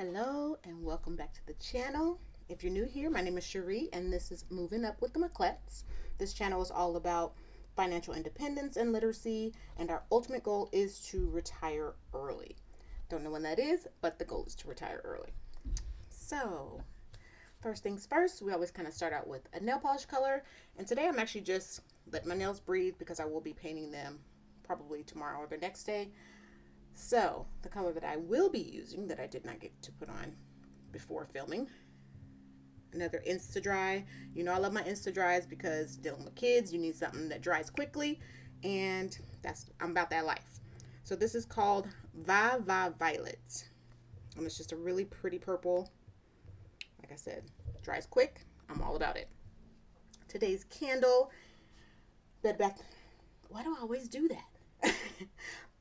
Hello and welcome back to the channel. If you're new here, my name is Cherie and this is Moving Up with the McClets. This channel is all about financial independence and literacy, and our ultimate goal is to retire early. Don't know when that is, but the goal is to retire early. So, first things first, we always kind of start out with a nail polish color, and today I'm actually just letting my nails breathe because I will be painting them probably tomorrow or the next day. So, the color that I will be using that I did not get to put on before filming, another Insta Dry. You know I love my Insta Dries because dealing with kids, you need something that dries quickly, and I'm about that life. So this is called Va Va Violet, and it's just a really pretty purple. Like I said, dries quick. I'm all about it. Today's candle, Bed Bath. Why do I always do that?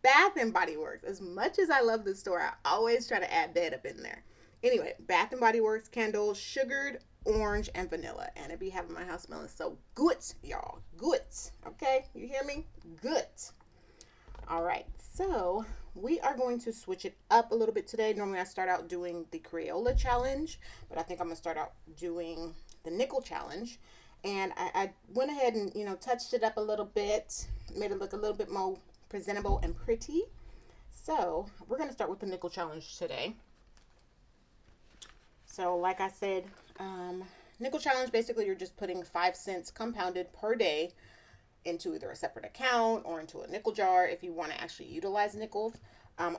Bath and Body Works. As much as I love this store, I always try to add bed up in there. Anyway, Bath and Body Works candle, sugared, orange, and vanilla. And it be having my house smelling so good, y'all. Good. Okay? You hear me? Good. All right. So we are going to switch it up a little bit today. Normally I start out doing the Crayola challenge, but I think I'm going to start out doing the nickel challenge. And I went ahead and, touched it up a little bit, made it look a little bit more presentable and pretty. So we're going to start with the nickel challenge today. So like I said, nickel challenge, basically you're just putting 5 cents compounded per day into either a separate account or into a nickel jar if you want to actually utilize nickels.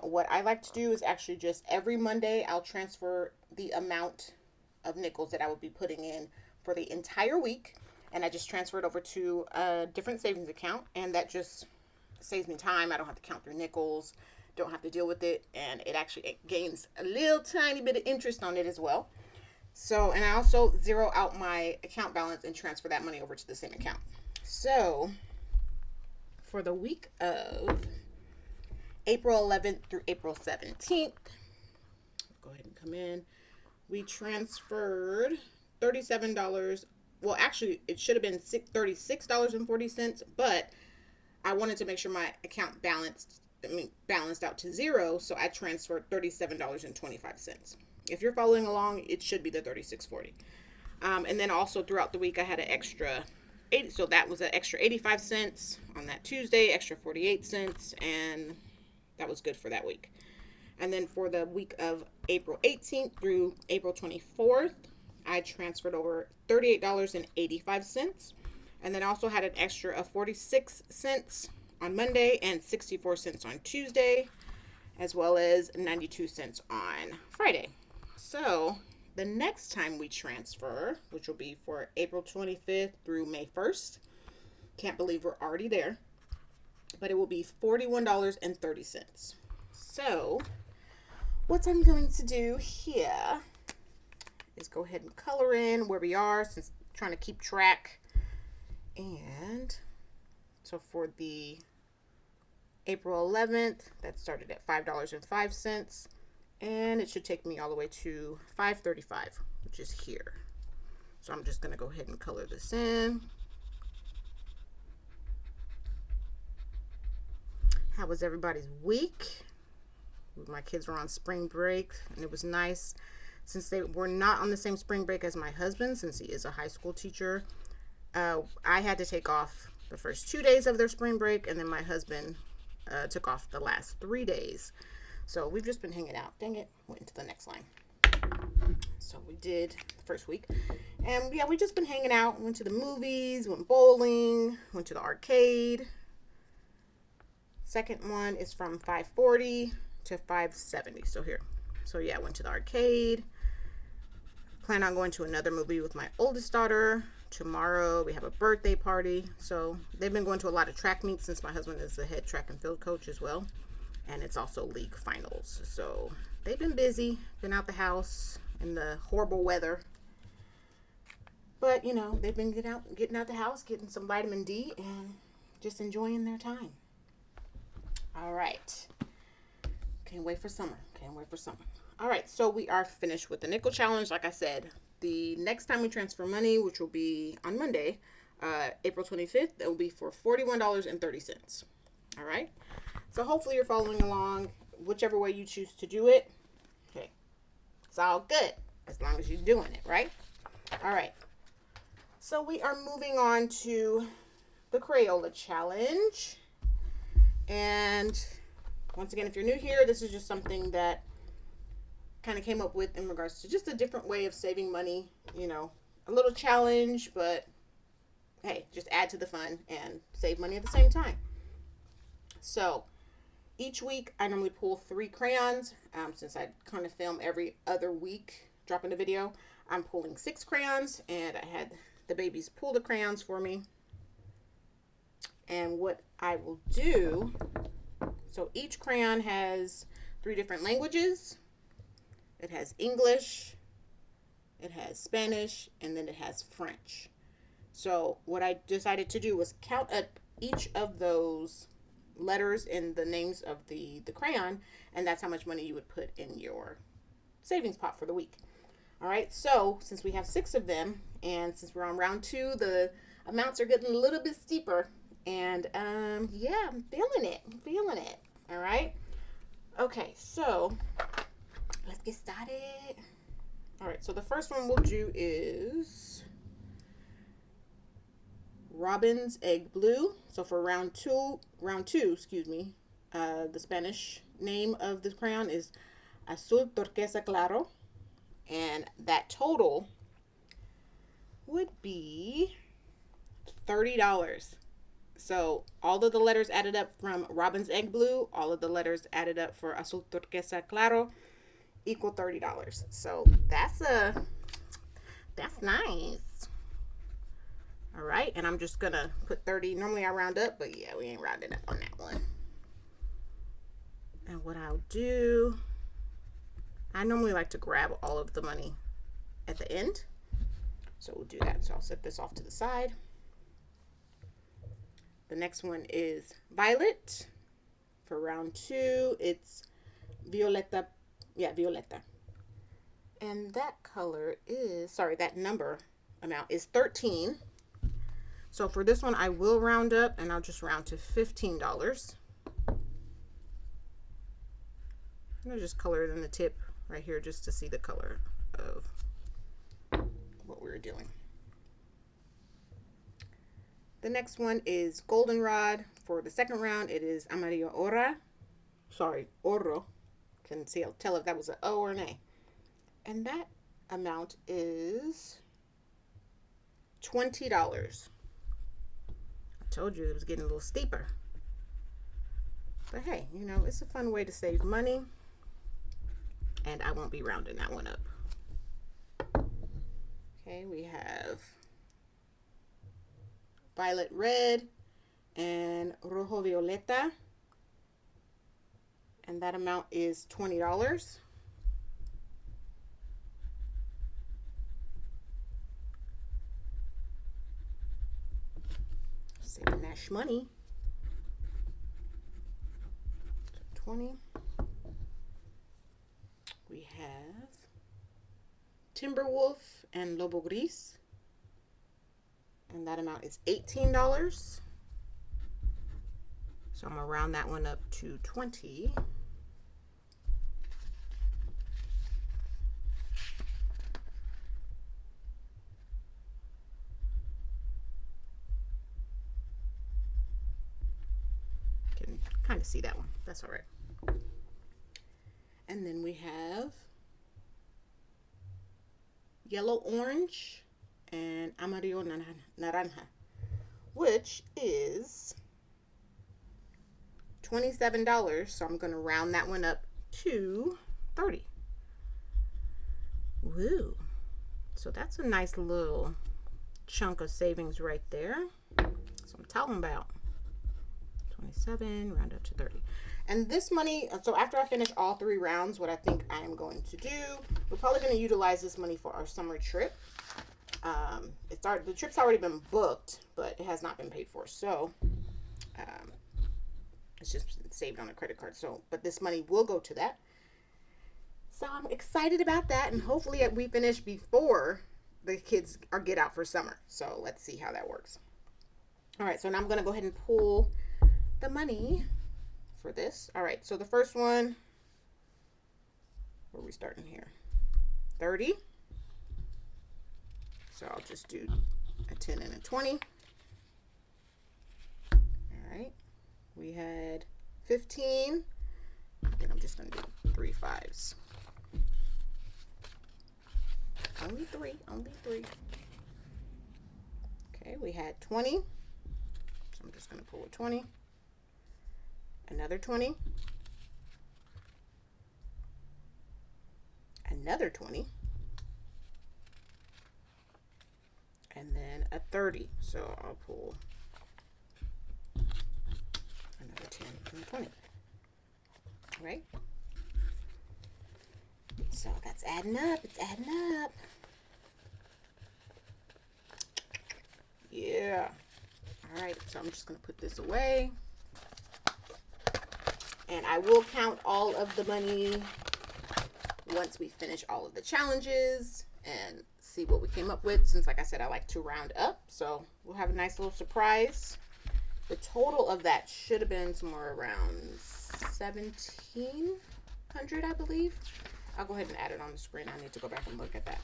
What I like to do is actually just every Monday I'll transfer the amount of nickels that I would be putting in for the entire week, and I just transfer it over to a different savings account, and that just saves me time. I don't have to count through nickels, don't have to deal with it, and it gains a little tiny bit of interest on it as well. So, and I also zero out my account balance and transfer that money over to the same account. So, for the week of April 11th through April 17th, go ahead and come in. We transferred $37. Well, actually, it should have been $36.40, but I wanted to make sure my account balanced out to zero, so I transferred $37.25. If you're following along, it should be the $36.40. And then also throughout the week, I had an extra 80, so that was an extra 85 cents on that Tuesday, extra 48 cents, and that was good for that week. And then for the week of April 18th through April 24th, I transferred over $38.85. And then I also had an extra of 46 cents on Monday and 64 cents on Tuesday, as well as 92 cents on Friday. So the next time we transfer, which will be for April 25th through May 1st, can't believe we're already there, but it will be $41.30. So what I'm going to do here is go ahead and color in where we are, since I'm trying to keep track. And so for the April 11th, that started at $5.05, and it should take me all the way to $5.35, which is here. So I'm just going to go ahead and color this in. How was everybody's week? My kids were on spring break, and it was nice. Since they were not on the same spring break as my husband, since he is a high school teacher, I had to take off the first 2 days of their spring break, and then my husband took off the last 3 days. So we've just been hanging out. Dang it, went into the next line. So we did the first week, and yeah, we just been hanging out. Went to the movies, went bowling, went to the arcade. Second one is from 5:40 to 5:70. So here. So yeah, I went to the arcade. Plan on going to another movie with my oldest daughter. Tomorrow we have a birthday party. So they've been going to a lot of track meets since my husband is the head track and field coach as well. And it's also league finals. So they've been busy, been out the house in the horrible weather. But, they've been getting out the house, getting some vitamin D, and just enjoying their time. All right. Can't wait for summer. All right, so we are finished with the nickel challenge. Like I said, the next time we transfer money, which will be on Monday, April 25th, it will be for $41.30. All right, so hopefully you're following along whichever way you choose to do it. Okay, It's all good as long as you're doing it, right? All right. So we are moving on to the Crayola challenge. And once again, if you're new here, this is just something that kind of came up with in regards to just a different way of saving money, you know, a little challenge, but hey, just add to the fun and save money at the same time. So each week I normally pull 3 crayons. Since I kind of film every other week dropping a video, I'm pulling 6 crayons, and I had the babies pull the crayons for me. And what I will do, so each crayon has 3 different languages. It has English, it has Spanish, and then it has French. So what I decided to do was count up each of those letters in the names of the crayon, and that's how much money you would put in your savings pot for the week. All right, so since we have 6 of them, and since we're on round 2, the amounts are getting a little bit steeper, and yeah, I'm feeling it. All right, okay, so let's get started. All right, so the first one we'll do is Robin's Egg Blue. So for round two, the Spanish name of the crayon is Azul Turquesa Claro, and that total would be $30. So all of the letters added up from Robin's Egg Blue, all of the letters added up for Azul Turquesa Claro equal $30. So that's nice. All right, and I'm just gonna put 30. Normally I round up, but yeah, we ain't rounding up on that one. And what I'll do, I normally like to grab all of the money at the end, so we'll do that. So I'll set this off to the side. The next one is Violet. For round 2, it's Violeta. Yeah, Violeta. And that color is, that number amount is 13. So for this one, I will round up, and I'll just round to $15. I'm gonna just color it in the tip right here just to see the color of what we were doing. The next one is Goldenrod. For the second round, it is Amarillo Oro. Can tell if that was an O or an A. And that amount is $20. I told you it was getting a little steeper. But hey, you know, it's a fun way to save money. And I won't be rounding that one up. Okay, we have Violet Red and Rojo Violeta. And that amount is $20. Saving that money. So 20. We have Timberwolf and Lobo Gris. And that amount is $18. So I'm going to round that one up to 20. Can kind of see that one. That's all right. And then we have Yellow Orange and Amarillo Naranja, which is $27. So I'm going to round that one up to 30. Woo. So that's a nice little chunk of savings right there. So I'm talking about 27, round up to 30. And this money, so after I finish all 3 rounds, what I think I am going to do, we're probably going to utilize this money for our summer trip. The trip's already been booked, but it has not been paid for. So it's just saved on a credit card. So, but this money will go to that. So I'm excited about that, and hopefully we finish before the kids get out for summer. So let's see how that works. All right, so now I'm going to go ahead and pull the money for this. All right, so the first one, where are we starting here? 30. So I'll just do a 10 and a 20. All right. We had 15. I think I'm just going to do 3 5s. Only three. Okay, we had 20. So I'm just going to pull a 20. Another 20. Another 20. And then a 30. So I'll pull another 10 and a 20. All right. So that's adding up. It's adding up. Yeah. All right. So I'm just going to put this away. And I will count all of the money once we finish all of the challenges and see what we came up with. Since, like I said, I like to round up. So we'll have a nice little surprise. The total of that should have been somewhere around 1,700, I believe. I'll go ahead and add it on the screen. I need to go back and look at that.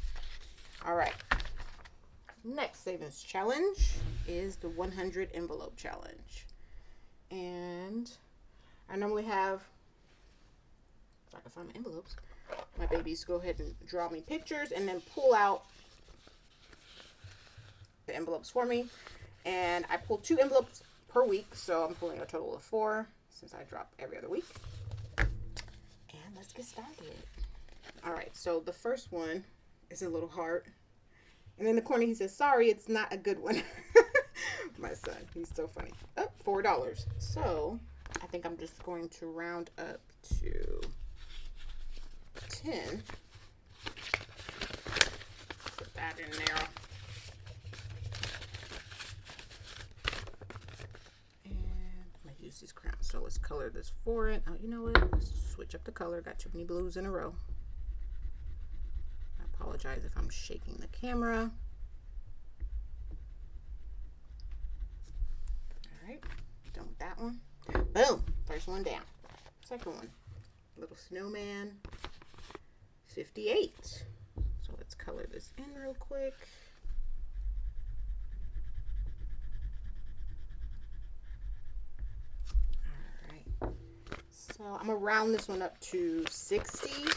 All right. Next savings challenge is the 100 envelope challenge. And I normally have, if I can find my envelopes, my babies go ahead and draw me pictures and then pull out the envelopes for me. And I pull 2 envelopes per week, so I'm pulling a total of 4 since I drop every other week. And let's get started. All right, so the first one is a little heart. And in the corner, he says, sorry, it's not a good one. My son, he's so funny. Oh, $4. So I think I'm just going to round up to 10. Put that in there. And I'm going to use these crowns. So let's color this 4 in. Oh, you know what? Let's switch up the color. Got too many blues in a row. Apologize if I'm shaking the camera. All right, done with that one. Boom, first one down. Second one, little snowman, 58. So let's color this in real quick. All right, so I'm gonna round this one up to 60.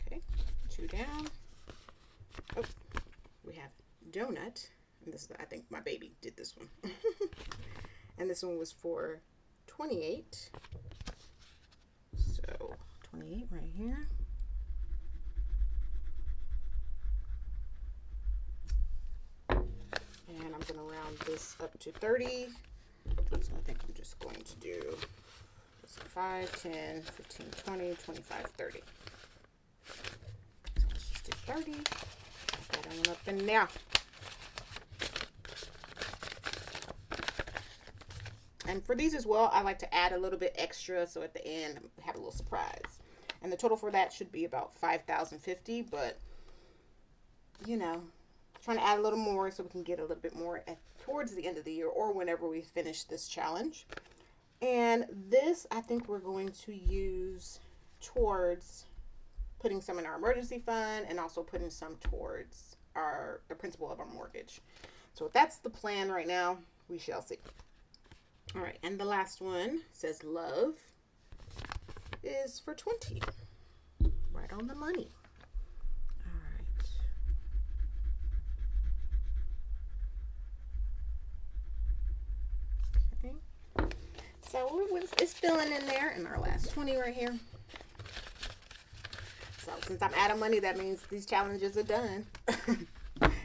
Okay, 2 down. Oh, we have donut. And this is, I think my baby did this one. And this one was for 28. So 28 right here. And I'm gonna round this up to 30. So I think I'm just going to do 5, 10, 15, 20, 25, 30. So let's just do 30. Put that one up in there. And for these as well, I like to add a little bit extra so at the end I have a little surprise. And the total for that should be about 5,050, but you know, trying to add a little more so we can get a little bit more towards the end of the year or whenever we finish this challenge. And this, I think we're going to use towards putting some in our emergency fund and also putting some towards the principal of our mortgage. So that's the plan right now. We shall see. All right, and the last one says love is for 20. Right on the money. So it's filling in there in our last 20 right here. So since I'm out of money, that means these challenges are done.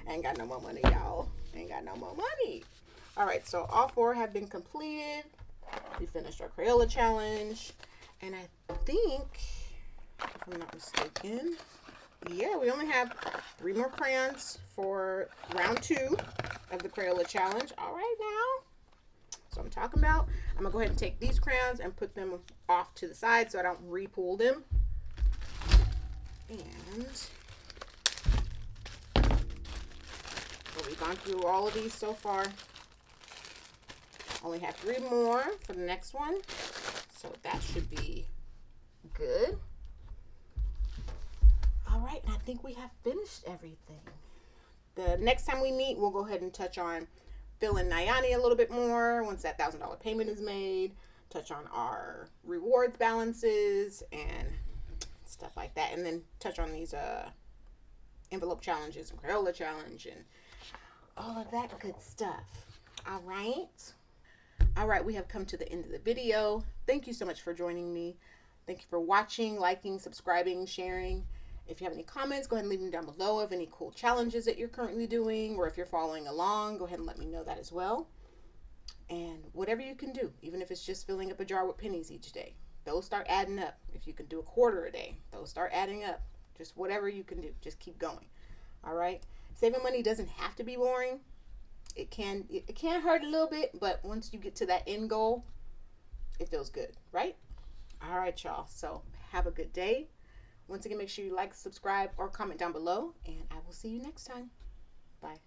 Ain't got no more money, y'all. Ain't got no more money. All right, so all 4 have been completed. We finished our Crayola challenge. And I think, if I'm not mistaken, yeah, we only have 3 more crayons for round 2 of the Crayola challenge. All right now. So I'm talking about, I'm gonna go ahead and take these crayons and put them off to the side so I don't re-pull them. And we've gone through all of these so far. Only have 3 more for the next one. So that should be good. All right, and I think we have finished everything. The next time we meet, we'll go ahead and touch on Phil and Nayani a little bit more once that $1,000 payment is made. Touch on our rewards balances and stuff like that. And then touch on these envelope challenges and Crayola challenge and all of that good stuff. All right. All right, we have come to the end of the video. Thank you so much for joining me. Thank you for watching, liking, subscribing, sharing. If you have any comments, go ahead and leave them down below of any cool challenges that you're currently doing, or if you're following along, go ahead and let me know that as well. And whatever you can do, even if it's just filling up a jar with pennies each day, those start adding up. If you can do a quarter a day, those start adding up. Just whatever you can do, just keep going. All right. Saving money doesn't have to be boring. It can hurt a little bit, but once you get to that end goal, it feels good, right? All right, y'all. So have a good day. Once again, make sure you like, subscribe, or comment down below, and I will see you next time. Bye.